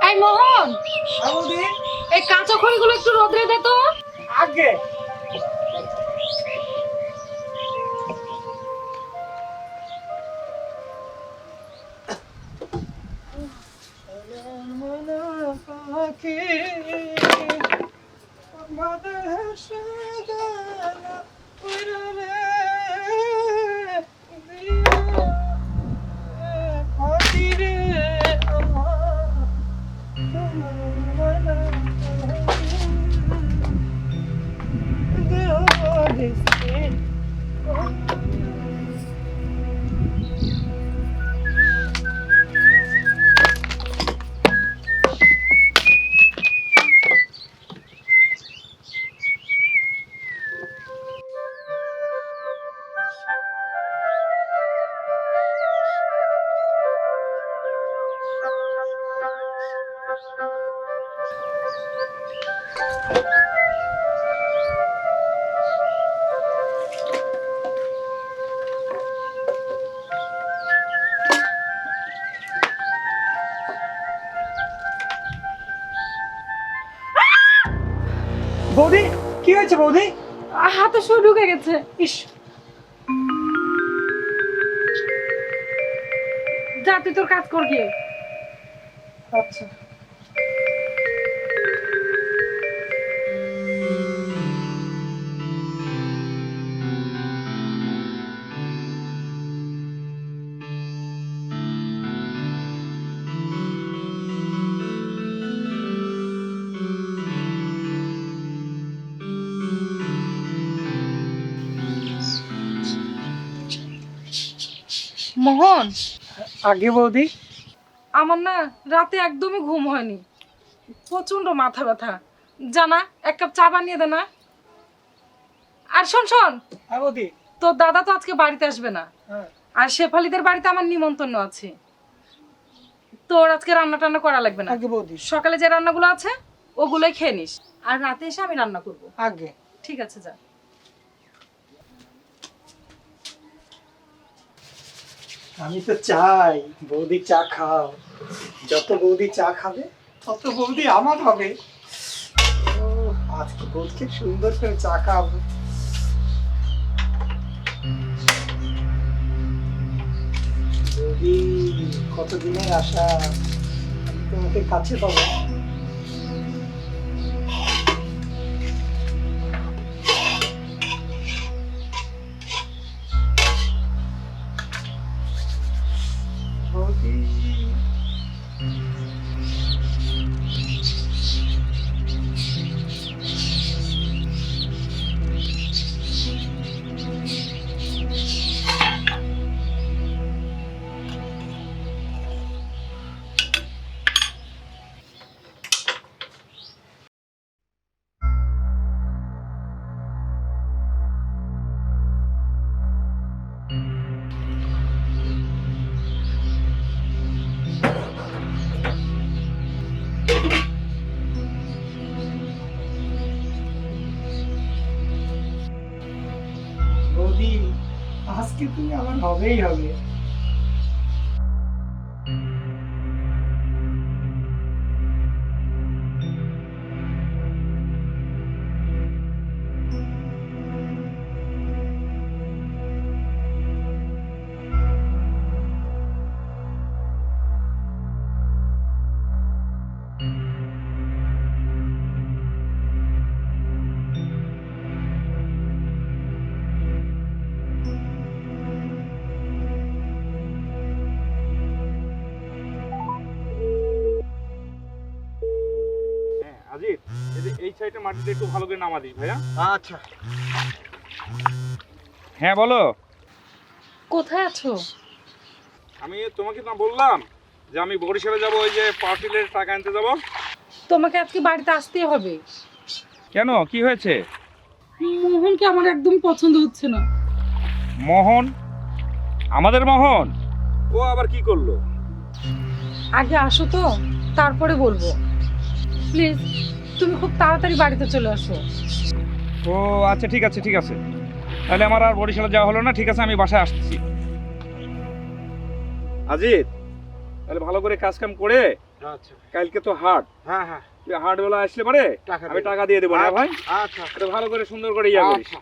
এই মোহন, এই কাঁচা খড়িগুলো একটু রোদে দে তো। আগে বৌদি, কি হয়েছে বৌদি? হাতে শুয়ে ঢুকে গেছে। ইস, যা তুই তোর কাজ কর গিয়ে। আচ্ছা। মোহন, আগে বৌদি, আমার না রাতে একদমই ঘুম হয়নি, প্রচন্ড মাথা ব্যথা। জানা এক কাপ চা বানিয়ে দে না। আর শোন শোন, হ্যাঁ বৌদি। তোর দাদা তো আজকে বাড়িতে আসবে না, হ্যাঁ আর শেফালিদের বাড়িতে আমার নিমন্ত্রণ আছে। তোর আজকে রান্না টান্না করা লাগবে না। আগে বৌদি, সকালে যে রান্নাগুলো আছে ওগুলোই খেয়ে নিস, আর রাতে এসে আমি রান্না করব। আগে। ঠিক আছে, যা। আমি তো চাই বৌদি চা খাও, যত বৌদি চা খাবে তত বৌদি আমার হবে। ও, আজকে বৌদিকে সুন্দর করে চা খাওয়াবো। বৌদি, কতদিনের আশা, আমি তোমাকে কাছে পাবো। বৌদি, বৌদি, আজকে তুমি আমার হবেই হবে। আজিত, এই সাইডে মাটিটা একটু ভালো করে নামা দিস ভাইয়া। আচ্ছা। হ্যাঁ বলো। কোথায় আছো? আমি তোমাকে না বললাম যে আমি বরিশালে যাব, ওই যে পার্টিলের টাকা আনতে যাব। তোমাকে আজকে বাড়িতে আসতেই হবে। কেন, কি হয়েছে? মোহনকে আমার একদম পছন্দ হচ্ছে না। মোহন? আমাদের মোহন? ও আবার কি করলো? আগে আসো তো, তারপরে বলবো। প্লিজ, তুমি খুব তাড়াতাড়ি বাড়িতে চলে আসো। ও আচ্ছা, ঠিক আছে ঠিক আছে, তাহলে আমার আর বরিশালে যাওয়া হলো না। ঠিক আছে, আমি বাসায় আসতেছি। আজিত, তাহলে ভালো করে কাজ কাম করে আচ্ছা কালকে তো হাট, হ্যাঁ হ্যাঁ তুই হাট বেলা আসলে পারে টাকা আমি টাকা দিয়ে দেবো না ভাই। আচ্ছা এটা ভালো করে সুন্দর করে ইয়া করিস। আচ্ছা